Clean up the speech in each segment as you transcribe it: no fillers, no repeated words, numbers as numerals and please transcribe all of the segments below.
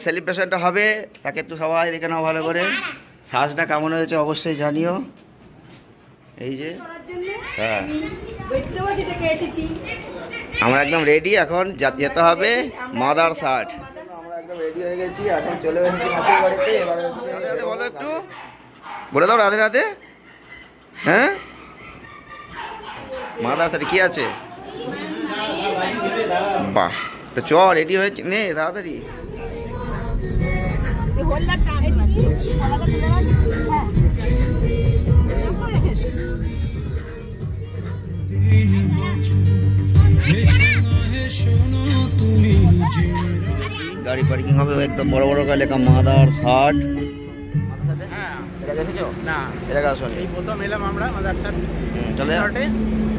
সেলিব্রেশনটা হবে, তাকে একটু সবাই দেখে নাও ভালো করে। সাজটা কেমন হয়েছে অবশ্যই জানিও। এই যে হ্যাঁ, আমরা একদম রেডি, এখন যেতে হবে মাদার সাট। আমরা একদম রেডি হয়ে গেছি, এখন চলে এসেছি মাসির বাড়িতে। এবারে হচ্ছে বলো একটু বলে দাও রাধে রাধে। হ্যাঁ, মাদার সাট কি আছে? বাহ, তো চ রেডি হয়েছি নে তাড়াতাড়ি। গাড়ি পার্কিং হবে একদম বড় বড় করে লেখা মাদার সাট।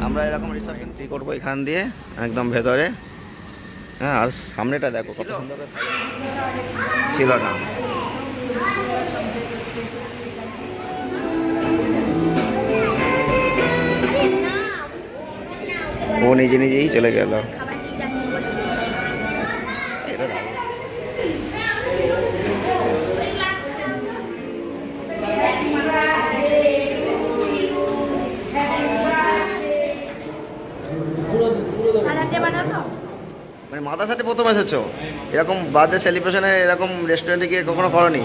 আমরা এরকম রিসর্ট এন্ট্রি করবো এখান দিয়ে একদম ভেতরে। হ্যাঁ, আর সামনেটা দেখো কত সুন্দর ছিল না। ও নিজে নিজেই চলে গেল। মানে মাদার সাথে প্রথম এসেছো এরকম বার্থডে সেলিব্রেশনে? এরকম রেস্টুরেন্টে গিয়ে কখনো করনি?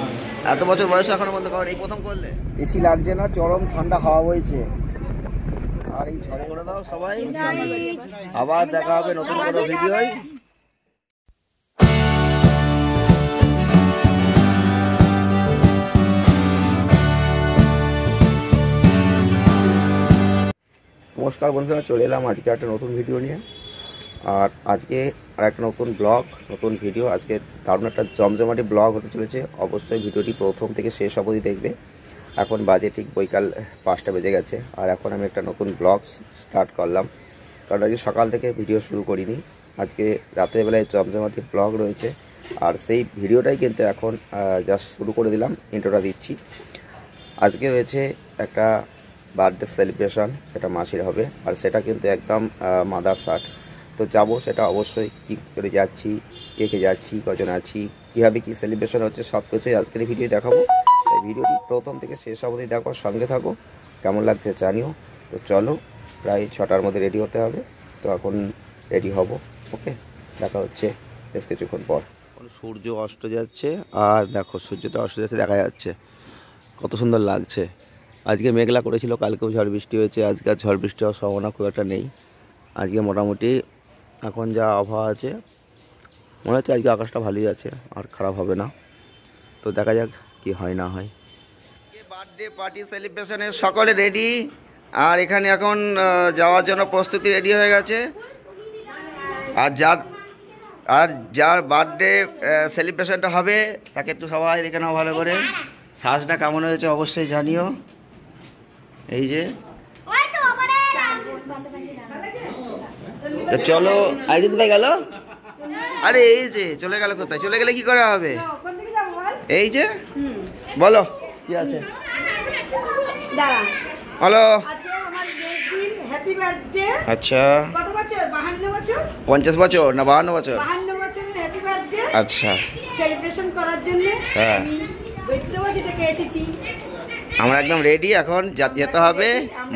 এত বছর বয়স এখনো বন্ধ করেন, এই প্রথম করলে? এসি লাগছে না, চরম ঠান্ডা হাওয়া বইছে। আর এই ঝড়ে করে দাও সবাই। আবার দেখা হবে নতুন কোনো ভিডিওয়। নমস্কার বন্ধুরা, চলে এলাম আজকে একটা নতুন ভিডিও নিয়ে। আর আজকে আর একটা নতুন ব্লগ, নতুন ভিডিও। আজকে দারুণ একটা জমজমাটি ব্লগ হতে চলেছে। অবশ্যই ভিডিওটি প্রথম থেকে শেষ অবধি দেখবে। এখন বাজে ঠিক বৈকাল 5টা বেজে গেছে, আর এখন আমি একটা নতুন ব্লগ স্টার্ট করলাম। কারণ আজকে সকাল থেকে ভিডিও শুরু করিনি, আজকে রাতের বেলায় জমজমাটি ব্লগ রয়েছে। আর সেই ভিডিওটাই কিন্তু এখন জাস্ট শুরু করে দিলাম, ইন্ট্রোটা দিচ্ছি। আজকে হয়েছে একটা বার্থডে সেলিব্রেশন, সেটা মাসির হবে, আর সেটা কিন্তু একদম মাদার সাট। তো যাবো, সেটা অবশ্যই কী করে যাচ্ছি, কে কে যাচ্ছি, কজন আছি, কীভাবে কী সেলিব্রেশন হচ্ছে, সব কিছুই আজকের ভিডিও দেখাবো। এই ভিডিওটি প্রথম থেকে শেষ অবধি দেখো, সঙ্গে থাকো, কেমন লাগছে জানিও। তো চলো, প্রায় 6টার মধ্যে রেডি হতে হবে। তো এখন রেডি হব, ওকে, দেখা হচ্ছে বেশ কিছুক্ষণ পর। সূর্য অস্ত যাচ্ছে, আর দেখো সূর্যটা অস্ত যাচ্ছে দেখা যাচ্ছে, কত সুন্দর লাগছে। আজকে মেঘলা করেছিল, কালকেও ঝড় বৃষ্টি হয়েছে, আজকে আর ঝড় বৃষ্টি হওয়ার সম্ভাবনা খুব একটা নেই। আজকে মোটামুটি এখন যা আবহাওয়া আছে, মনে হচ্ছে আজকে আকাশটা ভালোই আছে, আর খারাপ হবে না। তো দেখা যাক কি হয় না হয়। বার্থডে পার্টি সেলিব্রেশনে সকলে রেডি, আর এখানে এখন যাওয়ার জন্য প্রস্তুতি রেডি হয়ে গেছে। আর যার বার্থডে সেলিব্রেশনটা হবে তাকে একটু সবাই দেখে নাও ভালো করে। সাজটা কেমন হয়েছে অবশ্যই জানিও। এই যে চলো, আইজি কোথায় গেল? আরে এই যে চলে গেল, কোথায় চলে গেলে কি করে হবে? এই যে বলো কি আছে, হ্যালো, আচ্ছা 50 বছর না 52 বছর? আচ্ছা, সেলিব্রেশন করার জন্য আমি বৈদ্যবাড়ি থেকে এসেছি। আমরা একদম রেডি, এখন যেতে হবে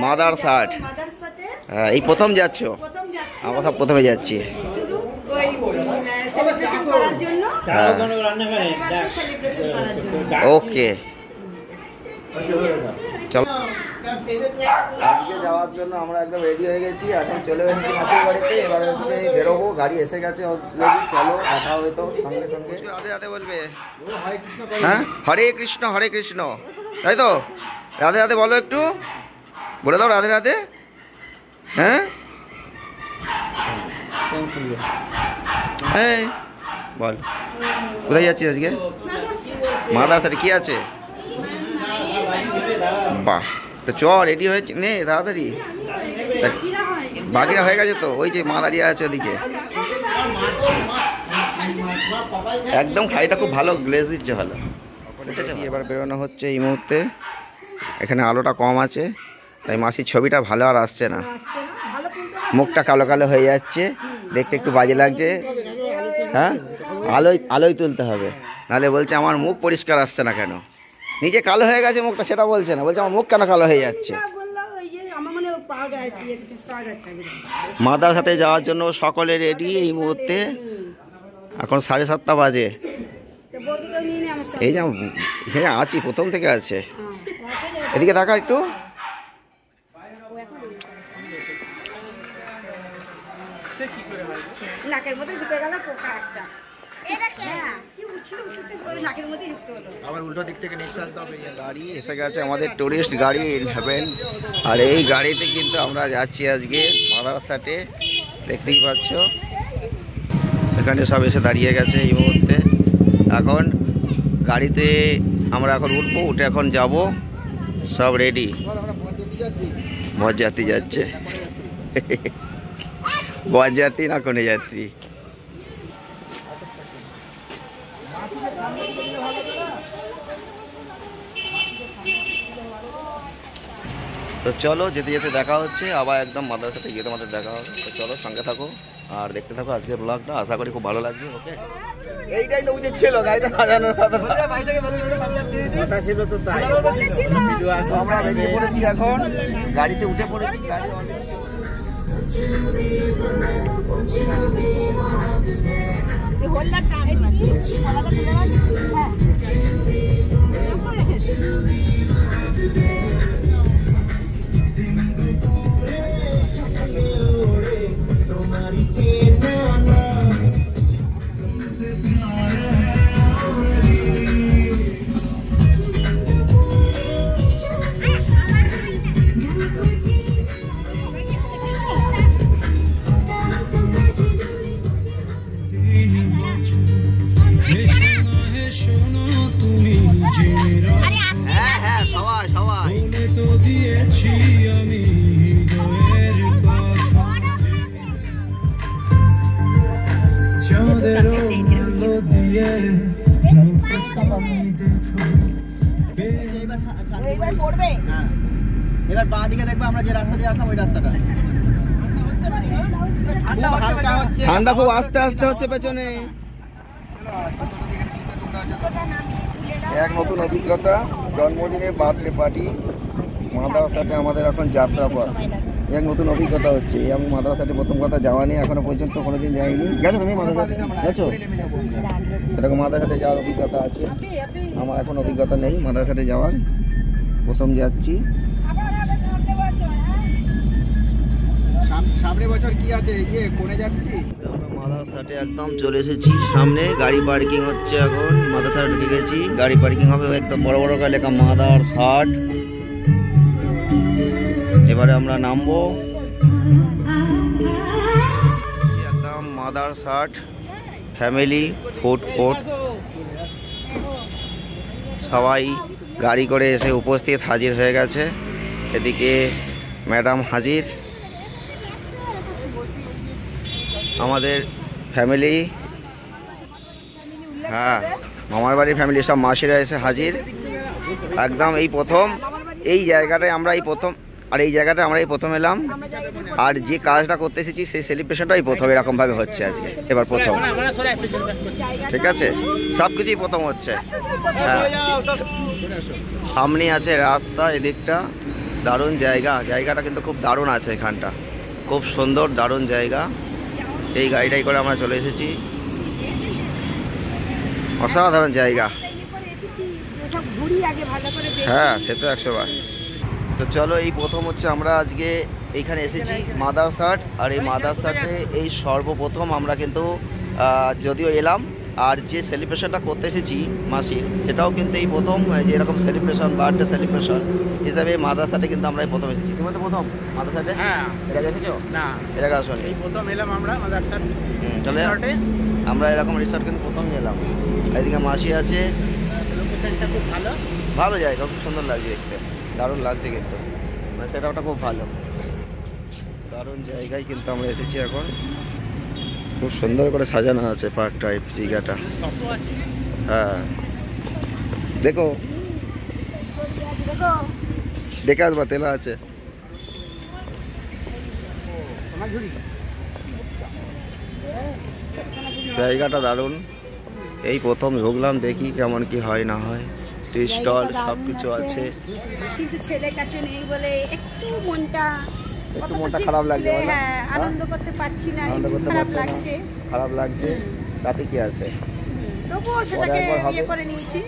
মাদার সাট। হ্যাঁ, এই প্রথম যাচ্ছ? আমরা সব প্রথমে যাচ্ছি। ওকে, চলো। আজকে যাওয়ার জন্য আমরা একদম রেডি হয়ে গেছি, এখন চলে এসেছি মাসির বাড়িতে। এবারে হচ্ছে বেরোবো, গাড়ি এসে গেছে। চলো, দেখা হবে তো সঙ্গে সঙ্গে। রাধে রাধে বলবে? হ্যাঁ, হরে কৃষ্ণ হরে কৃষ্ণ, তাই তো? রাধে রাধে বলো একটু, বলে দাও রাধে রাধে। হ্যাঁ, এই বল, কোথায় যাচ্ছিস আজকে? মাদার সাথে কি আছে? বাহ, তো চ রেডি হয়েছি নে তাড়াতাড়ি। বাকিরা হয়ে গেছে তো, ওই যে মা দাঁড়িয়ে আছে ওদিকে। একদম খাইটা খুব ভালো, গ্লেজ দিচ্ছে ভালো। এবার বেরোনো হচ্ছে এই মুহূর্তে। এখানে আলোটা কম আছে, তাই মাসির ছবিটা ভালো আর আসছে না, মুখটা কালো কালো হয়ে যাচ্ছে, দেখতে একটু বাজে লাগছে। হ্যাঁ, আলোয় তুলতে হবে, নাহলে বলছে আমার মুখ পরিষ্কার আসছে না কেন। নিজে কালো হয়ে গেছে মুখটা, সেটা বলছে না, বলছে আমার মুখ কেন কালো হয়ে যাচ্ছে। মাদার সাথে যাওয়ার জন্য সকলে রেডি এই মুহূর্তে। এখন 7:30 বাজে। এই যে এখানে আছি, প্রথম থেকে আছে। এদিকে দেখা একটু। আবার উল্টো দিক থেকে গাড়ি এসে গেছে, আমাদের টুরিস্ট গাড়ি হেভেন। আর এই গাড়িতে কিন্তু আমরা যাচ্ছি আজকে মাদারসাটে, দেখতেই পাচ্ছ এখানে সব এসে দাঁড়িয়ে গেছে এই মুহূর্তে। এখন গাড়িতে আমরা এখন উঠবো, উঠে এখন যাব, সব রেডি। বরযাত্রী যাচ্ছে, বরযাত্রী না কোনে যাত্রী। তো চলো যেতে যেতে দেখা হচ্ছে আবার, একদম মাদ্রাসাতে গিয়ে তোমাদের দেখা হবে। তো চলো সঙ্গে থাকো আর দেখতে থাকো আজকের ব্লগটা, আশা করি খুব ভালো লাগবে। ওকে, এইটাই তো উচিত ছিল, গাড়িটা সাজানোর কথা ছিল তো, তাই আমরা বেরিয়ে পড়েছি, এখন গাড়িতে উঠে পড়েছি। এবার বাঁ দিকে দেখবো আমরা যে রাস্তা দিয়ে আসলাম, ওই রাস্তাটা ঠান্ডা খুব আস্তে আস্তে হচ্ছে পেছনে। এক নতুন অভিজ্ঞতা, জন্মদিনের বার্থডে পার্টি মাদ্রাসাতে আমাদের এখন যাত্রাপথ। এক নতুন অভিজ্ঞতা হচ্ছে। আমি মাদ্রাসাতে প্রথম কথা যাওয়া নেই, এখনো পর্যন্ত কোনোদিন যাইনি। গেছো তুমি মাদ্রাসাতে? গেছো? এরকম মাদ্রাসাতে যাওয়ার অভিজ্ঞতা আছে, আমার এখন অভিজ্ঞতা নেই মাদ্রাসাতে যাওয়ার, প্রথম যাচ্ছি। সামনে বছর কি আছে কোনে যাত্রী? আমরা মাদ্রাসাতে একদম চলে এসেছি, সামনে গাড়ি পার্কিং হচ্ছে। এখন মাদ্রাসাতে ঢুকে গেছি, গাড়ি পার্কিং হবে, একদম বড় বড় করে লেখা মাদারসাট। এবারে আমরা নামবো, একদম মাদারসাট ফ্যামিলি ফুড কোর্ট। সবাই গাড়ি করে এসে উপস্থিত হাজির হয়ে গেছে। এদিকে ম্যাডাম হাজির, আমাদের ফ্যামিলি, হ্যাঁ মামার বাড়ির ফ্যামিলি সব মাসিরা এসে হাজির। একদম এই প্রথম এই জায়গাটায় আমরা এই প্রথম, আর এই জায়গাটা আমরা এই প্রথম এলাম। আর যে কাজটা করতে এসেছি সেই সেলিব্রেশনটাই প্রথম এরকমভাবে হচ্ছে আজকে, এবার প্রথম। ঠিক আছে, সব কিছুই প্রথম হচ্ছে। হ্যাঁ, সামনে আছে রাস্তা, এদিকটা দারুণ জায়গা, জায়গাটা কিন্তু খুব দারুণ আছে, এখানটা খুব সুন্দর দারুণ জায়গা। এই গাড়িটাই করে আমরা চলে এসেছি, অসাধারণ জায়গা। হ্যাঁ সে তো 100 বার। তো চলো এই প্রথম হচ্ছে আমরা আজকে এইখানে এসেছি মাদারসাট। আর এই মাদারসাটে এই সর্বপ্রথম আমরা কিন্তু যদিও এলাম, আর যে সেলিব্রেশনটা করতে এসেছি মাসির, সেটাও কিন্তু এই প্রথম, যে এরকম সেলিব্রেশন বার্থডে সেলিব্রেশন হিসাবে মাদ্রাসাতে কিন্তু আমরা এই প্রথম এসেছি। তুমি তো প্রথম মাদ্রাসাতে? হ্যাঁ। এর আগে এসেছো? না, এর আগে আসোনি? এই প্রথম এলাম আমরা মাদ্রাসাতে। চলে আমরা এরকম রিসর্ট কিন্তু প্রথমই এলাম। এদিকে মাসি আছে, লোকেশনটা খুব ভালো, ভালো জায়গা, খুব সুন্দর লাগছে দেখতে, দারুণ লাগছে কিন্তু, মানে সেটাটা খুব ভালো, দারুণ জায়গায় কিন্তু আমরা এসেছি। এখন খুব সুন্দর করে সাজানো আছে পার্ক টাইপ জায়গাটা। হ্যাঁ দেখো, দেখে আসবা, তেলা আছে। জায়গাটা দারুণ, এই প্রথম ঢুকলাম, দেখি কেমন কি হয় না হয়। টি স্টল সব কিছু আছে, কিন্তু ছেলের কাছে নেই বলে একটু মনটা খারাপ লাগছে। হ্যাঁ, আনন্দ করতে পারছি না, খারাপ লাগছে। তাতে কি আছে, তবুও সেটাকে ইয়ে করে নিয়েছি।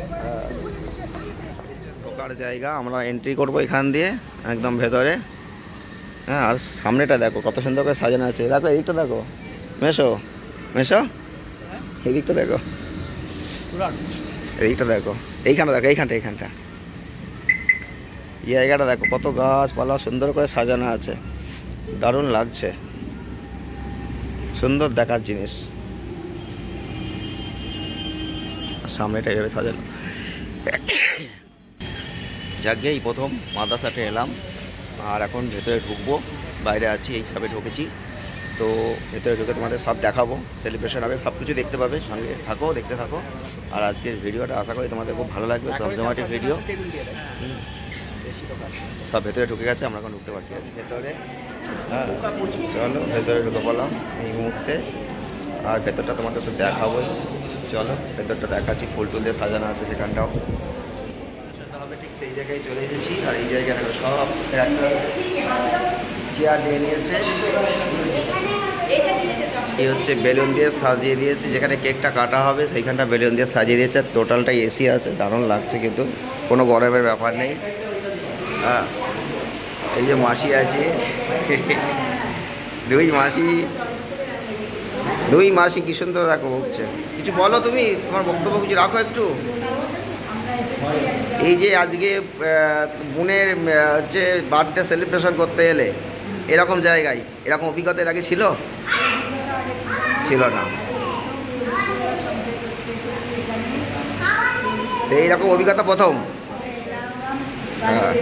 ঢোকার জায়গা, আমরা এন্ট্রি করব এখান দিয়ে একদম ভেতরে। হ্যাঁ, আর সামনেটা দেখো কত সুন্দর করে সাজানো আছে। দেখো এদিকটা দেখো, মেশো মেশো, এদিকটা দেখো, এদিকটা দেখো, এইখানটা দেখো, এইখানটা জায়গাটা দেখো, কত গাছপালা সুন্দর করে সাজানো আছে, দারুণ লাগছে, সুন্দর দেখার জিনিস। সামনেটা এভাবে সাজানো। যাকে এই প্রথম মাদ্রাসাতে এলাম, আর এখন ভেতরে ঢুকবো। বাইরে আছি, এই সবে ঢুকেছি, তো ভেতরে ঢুকে তোমাদের সব দেখাবো। সেলিব্রেশন হবে, সব কিছু দেখতে পাবে, সঙ্গে থাকো, দেখতে থাকো। আর আজকের ভিডিওটা আশা করি তোমাদের খুব ভালো লাগবে, জমজমাটি ভিডিও। সব ভেতরে ঢুকে গেছে, আমরা এখন ঢুকতে পারছি ভেতরে। হ্যাঁ, চলো ভেতরে ঢুকে পড়লাম এই মুহূর্তে, আর ভেতরটা তোমাদের তো দেখাবোই। চলো ভেতরটা দেখাচ্ছি, ফুল টুল দিয়ে সাজানো আছে সেখানটাও। হবে ঠিক সেই জায়গায় চলে এসেছি, আর এই জায়গায় সব একটা চেয়ার নিয়ে নিয়েছে। এই হচ্ছে বেলুন দিয়ে সাজিয়ে দিয়েছে, যেখানে কেকটা কাটা হবে সেইখানটা বেলুন দিয়ে সাজিয়ে দিয়েছে। টোটালটাই এসি আছে, দারুণ লাগছে, কিন্তু কোনো গরমের ব্যাপার নেই। হ্যাঁ, এই যে মাসি আছে, দুই মাসি কি সুন্দর দেখো বলছে। কিছু বলো তুমি, তোমার বক্তব্য কিছু রাখো একটু। এই যে আজকে বোনের হচ্ছে বার্থডে সেলিব্রেশন করতে এলে এরকম জায়গায়, এরকম অভিজ্ঞতা এর আগে ছিল না, তো এইরকম অভিজ্ঞতা প্রথম। হ্যাঁ,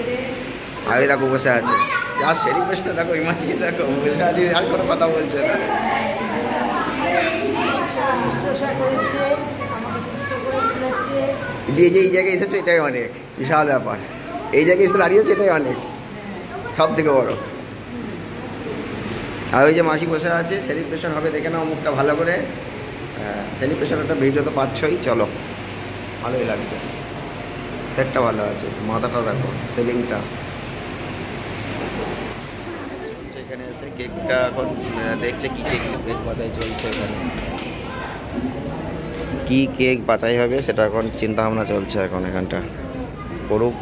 আগে দেখো বসে আছে, যা সেলিব্রেশন দেখো, এই মাসে দেখো বসে আছে, আর কোনো কথা বলছে না। যে এই জায়গায় এসেছো এটাই অনেক বিশাল ব্যাপার, এই জায়গায় এসে দাঁড়িয়েছে এটাই অনেক, সব থেকে বড়। আর ওই যে মাসি বসে আছে, সেলিব্রেশন হবে, দেখে নাও মুখটা ভালো করে। সেলিব্রেশন একটা ভিডিও তো পাচ্ছই, চলো, ভালোই লাগছে, সেটটা ভালো আছে, মাথাটা দেখো, সিলিংটা। এখানে এসে কেকটা এখন দেখছে কি কেক বাছাই চলছে, এখানে কি কেক বাছাই হবে সেটা এখন চিন্তা ভাবনা চলছে। এখন এখানটা করুক।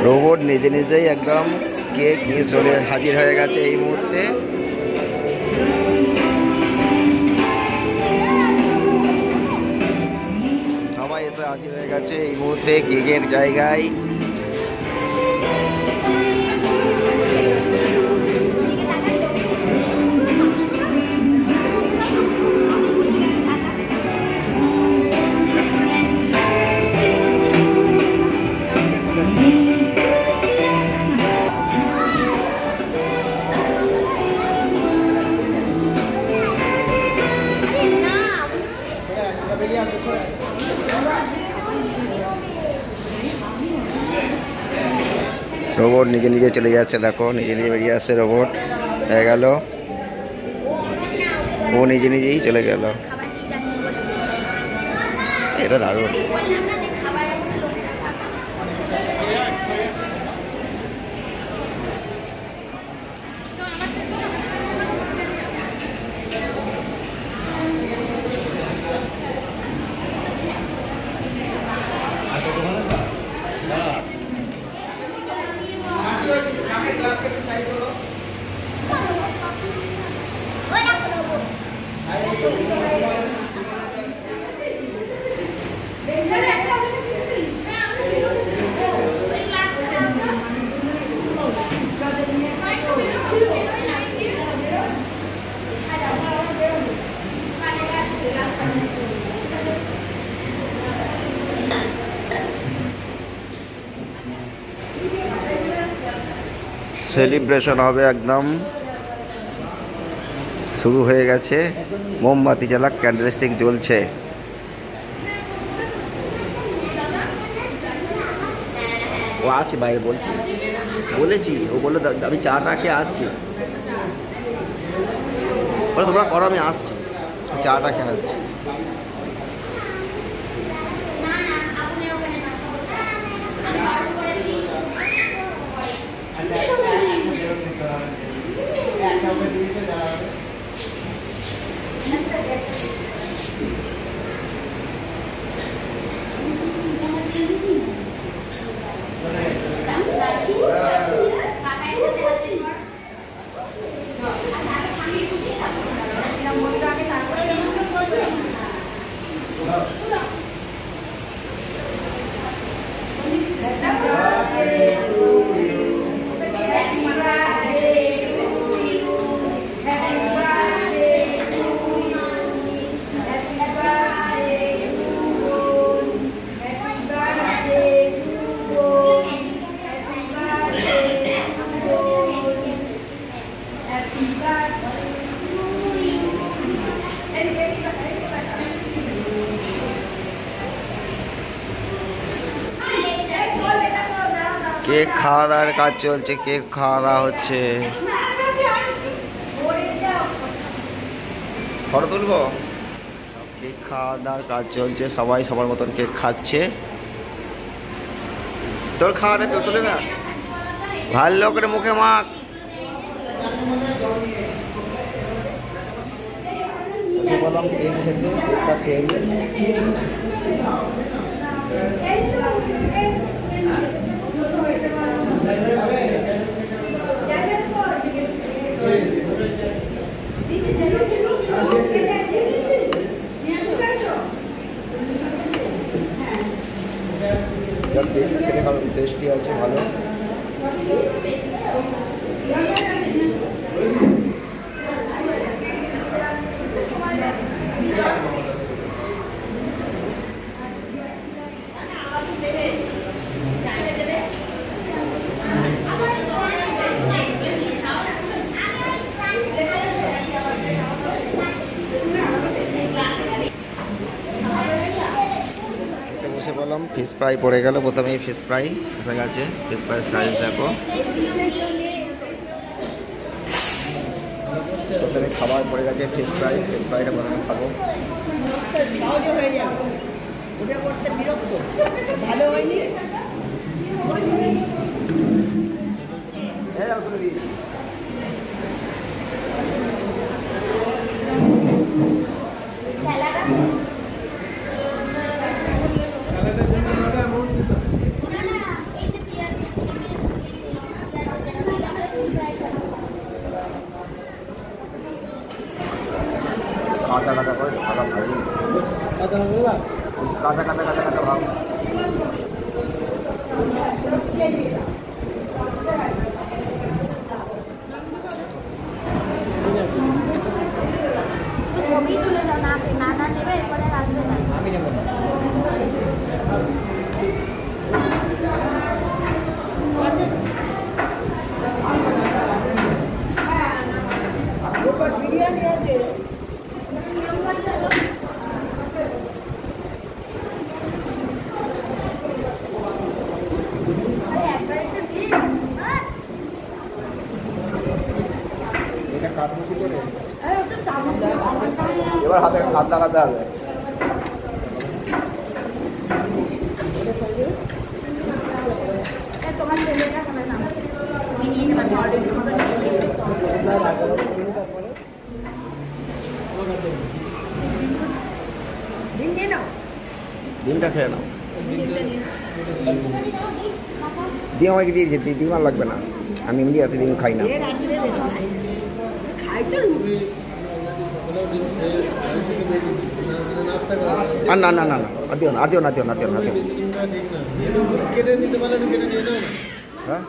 রোবট নিজে নিজেই একদম কেক নিয়ে চলে হাজির হয়ে গেছে এই মুহূর্তে। সবাই এসে হাজির হয়ে গেছে এই মুহূর্তে কেকের জায়গায়। রোবট নিজে নিজে চলে যাচ্ছে, দেখো নিজে নিজে বেরিয়ে আসছে রোবট, হয়ে গেল, ও নিজে নিজেই চলে গেল। এটা দারুণ। সেলিব্রেশন হবে একদম শুরু হয়ে গেছে, মোমবাতি জ্বালা, ক্যান্ডেল স্টিক জ্বলছে। ও আছে বাইরে বলেছি, ও বললো আমি চাটা খেয়ে আসছি। বলে তোমরা করো, আমি আসছি, চাটা খেয়ে আসছি। কেক খাওয়া দাওয়ার কাজ চলছে, কেক খাওয়া দাওয়া হচ্ছে। ফটো তুলবো? কেক খাওয়া দাওয়ার কাজ চলছে, সবাই সবার মতন কেক খাচ্ছে। তোর খাওয়া নেই তো, তুলে না, ভালো করে মুখে মাখ। বললাম কেক খেতে, কেকটা খেয়ে খেতে খাবে, টেস্টি আছে, ভালো। বসে বললাম ফিশ ফ্রাই পড়ে গেল, প্রথমেই ফিশ ফ্রাই এসে গেছে। ফিশ ফ্রাই সাইজ দেখো, প্রথমে খাবার পড়ে গেছে ফিশ ফ্রাই। ফিশ ফ্রাইটা প্রথমে খাবো। ভালো হয়নি, দিয়েছি। কাঁচা কাঁচা করে খাওয়া ভালো, কাঁচা কাঁচা কাঁচা কাঁচা ভাব। ছবি তুলে দাও, না নেবে এরপরে আসবে না। আমি নেব না। বিরিয়ানি আছে, এটা কাটবো কি করে? এবার হাতে হাত লাগাতে হবে। তোমার ছেলেটা খাবে না, আমি নিয়ে নেব, আমি অলরেডি খাবার নিয়ে ডিম দিয়ে নাও, ডিমটা খেয়ে নাও। ডিম আমাকে দিয়ে দিয়েছে, ডিম আর লাগবে না, আমি এমনি এত ডিম খাই না। খাই তো আর না না না না, আদিও না, আদিও না, আদিও না, আদিও না, আদিও। হ্যাঁ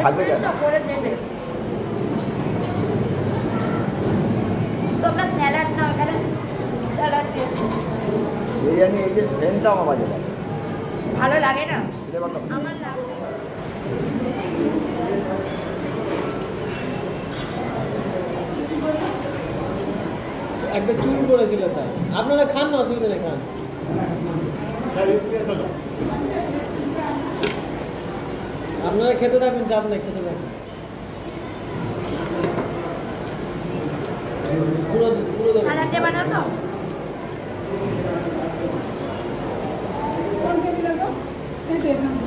ভালো যাবে। করে দেবে। তোমরা স্যালাড নাও, এখানে স্যালাড দিয়ে বিরিয়ানি এই যে ফ্রেন্ডটা আমার বাজে ভালো লাগে না আমার লাগে। একটা চুল করেছিল তার, আপনারা খান না, অসুবিধা নেই, খান। আপনারা খেতে থাকুন, চাপ নেই, খেতে থাকুন। পুরো পুরো দেবেন। আলাদা বানাও তো? কোন টেবিলে তো? এই তো এখানে।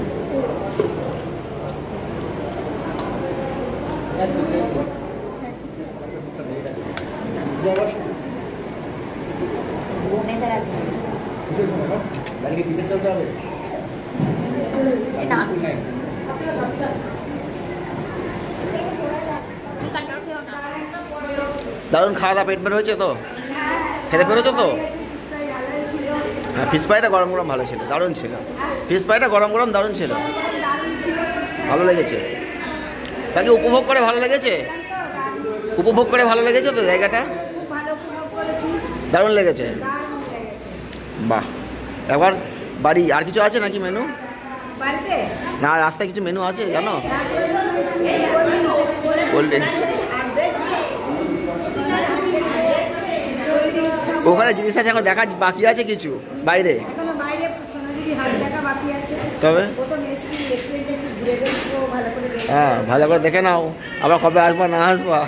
দারুণ খাওয়া দাওয়া, পেট হয়েছে তো? খেতে পেরেছো তো? হ্যাঁ, ফিশ ফ্রাইটা গরম গরম ভালো ছিল, দারুণ ছিল। ফিশ ফ্রাইটা গরম গরম দারুণ ছিল, ভালো লেগেছে। তাকে উপভোগ করে ভালো লেগেছে, উপভোগ করে ভালো লেগেছে তো জায়গাটা? দারুণ লেগেছে, বাহ। এবার বাড়ি আর কিছু আছে নাকি মেনু? না, রাস্তায় কিছু মেনু আছে জানো? কোল্ড ড্রিঙ্কস, ওখানে জিনিস আছে এখন দেখা বাকি আছে কিছু বাইরে। তবে হ্যাঁ, ভালো করে দেখে নাও, আবার কবে আসবা না আসবা।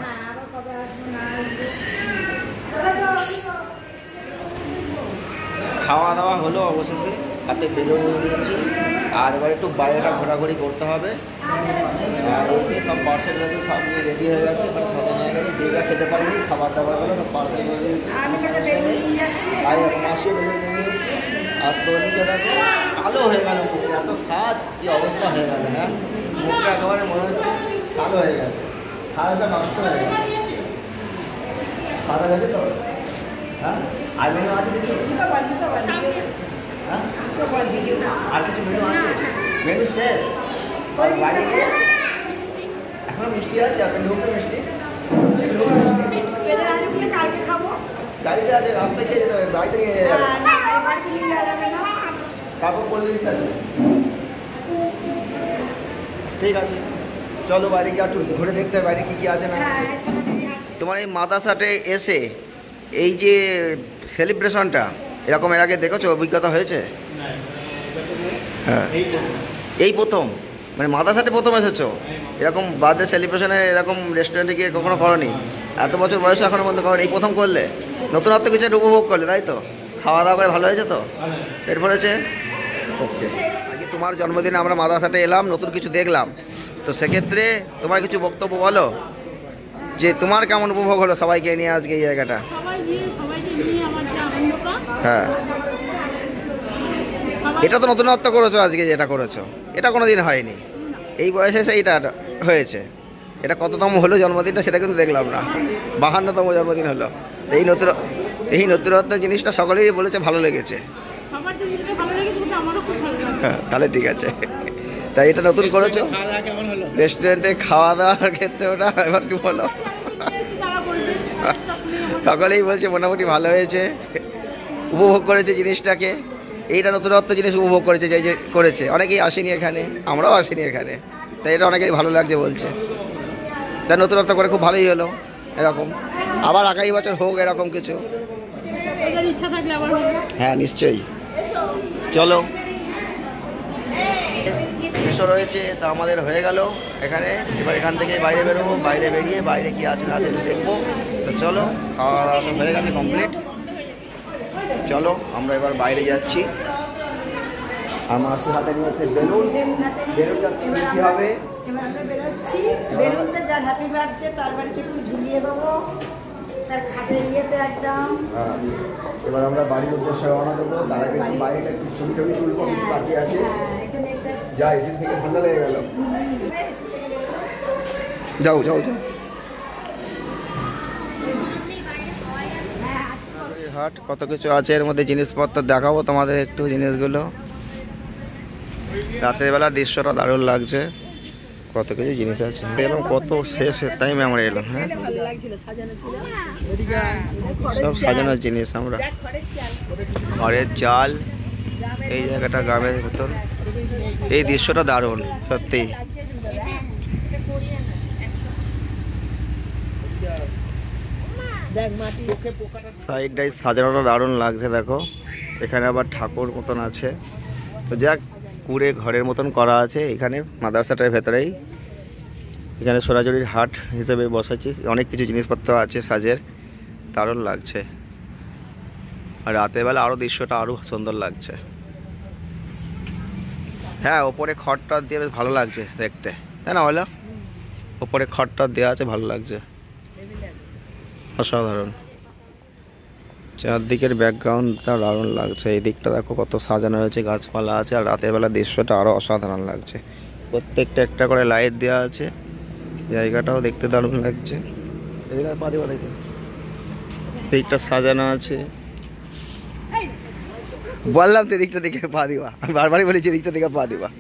খাওয়া দাওয়া হলো অবশেষে, হাতে বেলুন নিয়েছি, আর এবার একটু বাইরেটা ঘোরাঘুরি করতে হবে। আর ওকে সব পার্সেল রয়েছে, সব নিয়ে রেডি হয়ে গেছে, মানে সাজানো হয়ে গেছে। যে যা খেতে পারিনি খাবার দাবারগুলো সব পার্সেল করে দিয়েছি। আর এখন মাসিও বেলুন নিয়ে নিয়েছি। আর তনিকে দেখো কালো হয়ে গেল মুখটা, এত সাজ কি অবস্থা হয়ে গেল। হ্যাঁ, মুখটা একেবারে মনে হচ্ছে কালো হয়ে গেছে, খাওয়াটা নষ্ট হয়ে গেছে। খাওয়া গেছে তো? হ্যাঁ, আর মেনু আছে কিছু? হ্যাঁ, আর কিছু মেনু আছে? মেনু শেষ? এখনো মিষ্টি আছে, আপনি ঢুকবে মিষ্টি? কালকে খাবো। গাড়িতে আছে, রাস্তায় খেয়ে যেতে হবে, বাড়িতে নিয়ে যাবে। তারপর কোল্ড ড্রিঙ্কস আছে। ঠিক আছে, চলো বাইরে গিয়ে একটু ঘুরে দেখতে হবে বাইরে কী কী আছে না আছে। তোমার এই মাদ্রাসাতে এসে এই যে সেলিব্রেশনটা এরকম এর আগে দেখেছো, অভিজ্ঞতা হয়েছে? হ্যাঁ, এই প্রথম, মানে মাদ্রাসাতে প্রথম এসেছো এরকম বার্থডে সেলিব্রেশনে, এরকম রেস্টুরেন্টে গিয়ে কখনো করনি? এত বছর বয়সে এখনো বন্ধ করো, এই প্রথম করলে? নতুনত্ব কিছু একটা উপভোগ করলে, তাই তো? খাওয়া দাওয়া করে ভালো হয়েছে তো? পেট ভরেছে? ওকে। আজকে তোমার জন্মদিনে আমরা মাদ্রাসাতে এলাম, নতুন কিছু দেখলাম, তো সেক্ষেত্রে তোমার কিছু বক্তব্য বলো, যে তোমার কেমন উপভোগ হলো সবাইকে নিয়ে আজকে এই জায়গাটা? হ্যাঁ, এটা তো নতুনত্ব করেছো আজকে, যেটা করেছো এটা কোনো দিন হয়নি, এই বয়সে এসে এইটা হয়েছে। এটা কততম হলো জন্মদিনটা সেটা কিন্তু দেখলাম না, 52তম জন্মদিন হলো। এই নতুনত্ব জিনিসটা সকলেই বলেছে ভালো লেগেছে। হ্যাঁ, তাহলে ঠিক আছে। তাই এটা নতুন করেছো রেস্টুরেন্টে খাওয়া দাওয়ার ক্ষেত্রে, ওটা এবার কি বলো? সকলেই বলছে মোটামুটি ভালো হয়েছে, উপভোগ করেছে জিনিসটাকে। এইটা নতুনত্ব জিনিস উপভোগ করেছে, যে করেছে। অনেকেই আসেনি এখানে, আমরাও আসিনি এখানে, তাই এটা অনেকেই ভালো লাগছে বলছে। তাই নতুনত্ব করে খুব ভালোই হলো এরকম। আবার আগামী বছর হোক এরকম কিছু। হ্যাঁ, নিশ্চয়ই। চলো, কিছু রয়েছে তা আমাদের হয়ে গেল এখানে। এবার এখান থেকে বাইরে বেরোবো, বাইরে বেরিয়ে বাইরে কি আছে না আছে দেখবো। তো চলো, খাওয়া দাওয়া তো হয়ে গেছে কমপ্লিট। চলো আমরা এবার বাইরে যাচ্ছি। আর মাসির হাতে নিয়েছে বেলুন, বেলুনটা কি হবে? এবার আমরা বেরোচ্ছি, বেলুনটা যার হ্যাপি বার্থডে তার বাড়িতে একটু ঝুলিয়ে দেবো, তার খাটের ইয়েতে একদম। এবার আমরা বাড়ির উদ্দেশ্যে রওনা দেবো। তার আগে একটু বাইরে একটু ছবি টবি তুলবো, কিছু বাকি আছে। যা, এসি থেকে ঠান্ডা লেগে গেল। যাও যাও যাও। হাট কত কিছু আছে, এর মধ্যে জিনিসপত্র দেখাবো তোমাদের একটু জিনিসগুলো। রাতের বেলা দৃশ্যটা দারুণ লাগছে, কত কিছু জিনিস আছে। এলাম কত শেষের টাইমে আমরা এলাম। হ্যাঁ, সব সাজানোর জিনিস। আমরা ঘরের চাল, এই জায়গাটা গ্রামের ভিতর। এই দৃশ্যটা দারুণ সত্যি। সাইডটাই সাজানোটা দারুণ লাগছে, দেখো। এখানে আবার ঠাকুর মতন আছে। তো যাক, কুড়ে ঘরের মতন করা আছে এখানে মাদ্রাসাটার ভেতরেই। এখানে সোনাঝুরির হাট হিসেবে বসাচ্ছি, অনেক কিছু জিনিসপত্র আছে সাজের, দারুণ লাগছে। আর রাতের বেলা আরও দৃশ্যটা আরও সুন্দর লাগছে। হ্যাঁ, ওপরে খড়টা দিয়ে বেশ ভালো লাগছে দেখতে, তাই না বলো? ওপরে খড়টা দেওয়া আছে, ভালো লাগছে, অসাধারণ। চারদিকের ব্যাকগ্রাউন্ডটা দারুণ লাগছে। এই দিকটা দেখো কত সাজানো হয়েছে, গাছপালা আছে, আর রাতের বেলা দৃশ্যটা আরও অসাধারণ লাগছে। প্রত্যেকটা একটা করে লাইট দেওয়া আছে, জায়গাটাও দেখতে দারুণ লাগছে। এদিকে পা দিবা, দেখো দিকটা সাজানো আছে। বললাম তো এদিকটা দিকে পা দিবা, আমি বারবারই বলেছি এদিকটা দিকে পা দিবা।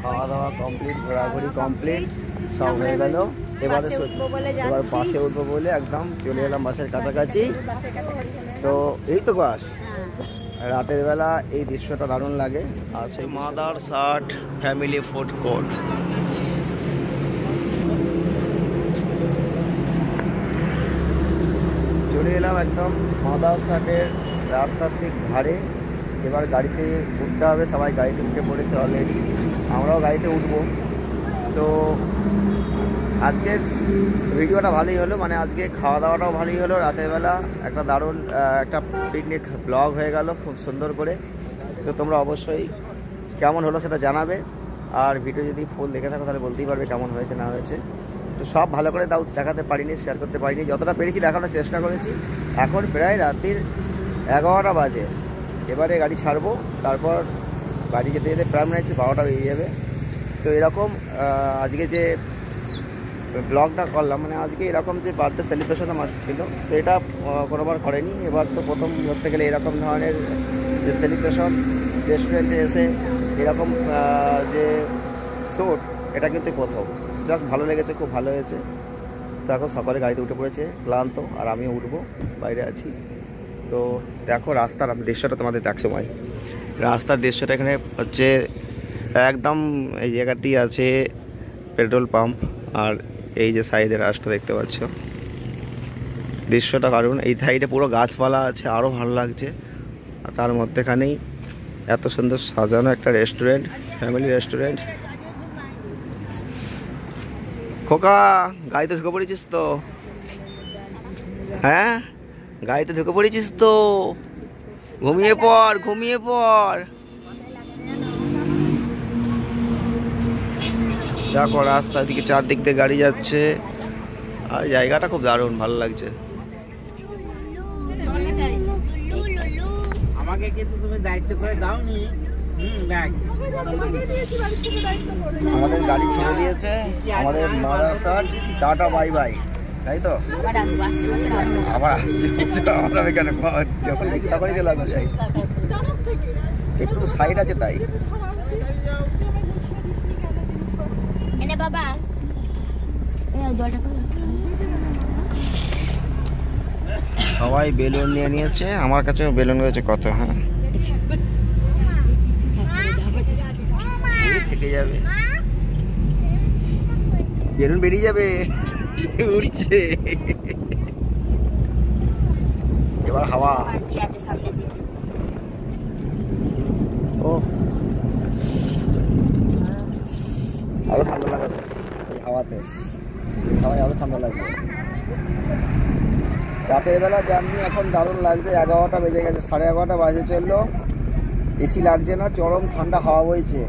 খাওয়া দাওয়া কমপ্লিট, ঘোরাঘুরি কমপ্লিট, সব হয়ে গেল। এবার পাশে উঠবো বলে একদম চলে এলাম বাসের কাছাকাছি। তো এই তো বাস, রাতের বেলা এই দৃশ্যটা দারুণ লাগে। আর সেই মাদারসাট ফ্যামিলি ফুড কোর্ট। চলে এলাম একদম মাদারসাটের রাস্তার ঠিক ধারে। এবার গাড়িতে উঠতে হবে, সবাই গাড়িতে উঠে পড়েছে অলরেডি, আমরাও গাড়িতে উঠবো। তো আজকের ভিডিওটা ভালোই হলো, মানে আজকে খাওয়া দাওয়াটাও ভালোই হলো। রাতের বেলা একটা দারুণ একটা পিকনিক ব্লগ হয়ে গেল খুব সুন্দর করে। তো তোমরা অবশ্যই কেমন হলো সেটা জানাবে, আর ভিডিও যদি ফুল দেখে থাকো তাহলে বলতেই পারবে কেমন হয়েছে না হয়েছে। তো সব ভালো করে তাও দেখাতে পারিনি, শেয়ার করতে পারিনি, যতটা পেরেছি দেখানোর চেষ্টা করেছি। এখন প্রায় রাত্রির 11টা বাজে। এবারে গাড়ি ছাড়বো, তারপর বাড়ি যেতে যেতে প্রায় মনে হচ্ছে 12টা বেরিয়ে যাবে। তো এরকম আজকে যে ব্লগটা করলাম, মানে আজকে এরকম যে বার্থডে সেলিব্রেশন আমার ছিল, তো এটা কোনোবার করেনি। এবার তো প্রথম ধরতে গেলে এরকম ধরনের যে সেলিব্রেশন রেস্টুরেন্টে এসে এরকম যে শ্যুট, এটা কিন্তু প্রথম। জাস্ট ভালো লেগেছে, খুব ভালো হয়েছে। তো এখন সকালে গাড়িতে উঠে পড়েছে ক্লান্ত, আর আমিও উঠবো, বাইরে আছি। তো দেখো রাস্তার দৃশ্যটা তোমাদের দেখ সময়, রাস্তার দৃশ্যটা এখানে হচ্ছে একদম এই জায়গাতেই আছে পেট্রোল পাম্প, আর এই যে সাইডে রাস্তা দেখতে পাচ্ছ, দৃশ্যটা কারণ এই সাইডে পুরো গাছপালা আছে, আরও ভালো লাগছে। আর তার মধ্যেখানেই এত সুন্দর সাজানো একটা রেস্টুরেন্ট, ফ্যামিলি রেস্টুরেন্ট। খোকা, গাড়িতে ঢুকে পড়েছিস তো? হ্যাঁ, গাড়িতে ঢুকে পড়েছিস তো? ঘুমিয়ে পড়, ঘুমিয়ে পড়। দেখো রাস্তার দিকে চারদিক দিয়ে গাড়ি যাচ্ছে, আর জায়গাটা খুব দারুণ, ভালো লাগছে। আমাকে কিন্তু তুমি দায়িত্ব করে দাওনি। আমাদের গাড়ি ছেড়ে দিয়েছে, আমাদের মাদারসাট টাটা বাই বাই, তাই তো? আবার আসছে, আমরা এখানে যখন দেখছি তখনই চলে আসতে যাই, একটু সাইড আছে তাই। সবাই বেলুন নিয়ে নিয়েছে, আমার কাছেও বেলুন রয়েছে কত। হ্যাঁ, থেকে যাবে, বেলুন বেরিয়ে যাবে, উড়ছে এবার হাওয়া। ও আরো ঠান্ডা লাগবে এই হাওয়াতে, হাওয়ায় আরো ঠান্ডা লাগবে। রাতের বেলা জার্নি এখন দারুণ লাগবে। 11টা বেজে গেছে, 11:30 বাজে চললো। এসি লাগছে না, চরম ঠান্ডা হাওয়া বইছে।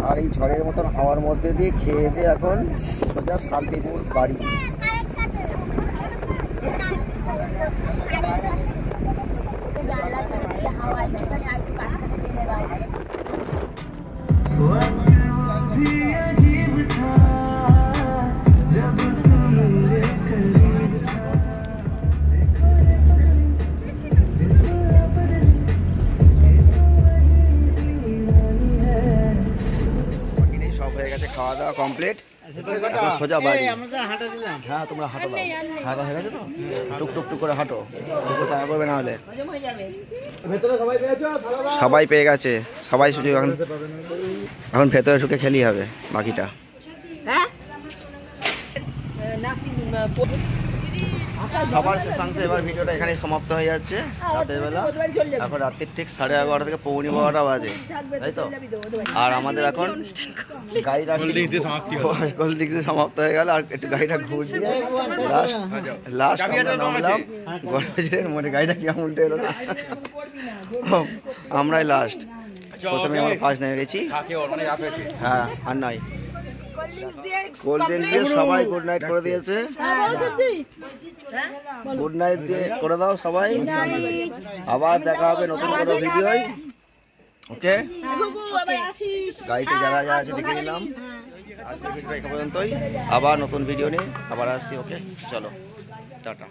আর এই ঝড়ের মতন হাওয়ার মধ্যে দিয়ে খেয়ে দিয়ে এখন সোজা শান্তিপুর বাড়ি। সব হয়ে গেছে, খাওয়া দাওয়া কমপ্লিট, সোজা বাড়ি। হ্যাঁ, তোমরা হাঁটো, দাও হাঁটা হয়ে গেছে তো, টুক টুক করে হাঁটো, তাই করবে না হলে। সবাই পেয়ে গেছে, সবাই সুযোগ এখন ভেতরে ঢুকে খেলি হবে বাকিটা। সবার শেষাংশে এবার ভিডিওটা এখানেই সমাপ্ত হয়ে যাচ্ছে রাতের বেলা। এখন রাত্রির ঠিক 11:30 থেকে 12:15 বাজে, তাই তো? আর আমাদের এখন গাড়িটা কোল্ড ড্রিঙ্কস দিয়ে সমাপ্ত হয়ে গেল। আর একটু গাড়িটা ঘুর দিয়ে লাস্ট নামলাম গড়বাজারের মধ্যে। গাড়িটা কেমন উল্টে এলো না, আমরাই লাস্ট। প্রথমে আমরা ফার্স্ট নেমে গেছি। হ্যাঁ, আর নয়, কোল্ড ড্রিঙ্কস দিয়ে সবাই গুড নাইট করে দিয়েছে। গুড নাইট দিয়ে করে দাও সবাই। আবার দেখা হবে নতুন কোনো ভিডিওয়। ওকে, গাড়িতে যারা যারা আছে দেখে নিলাম। আজকের ভিডিও এই পর্যন্তই, আবার নতুন ভিডিও নিয়ে আবার আসছি। ওকে, চলো, টাটা।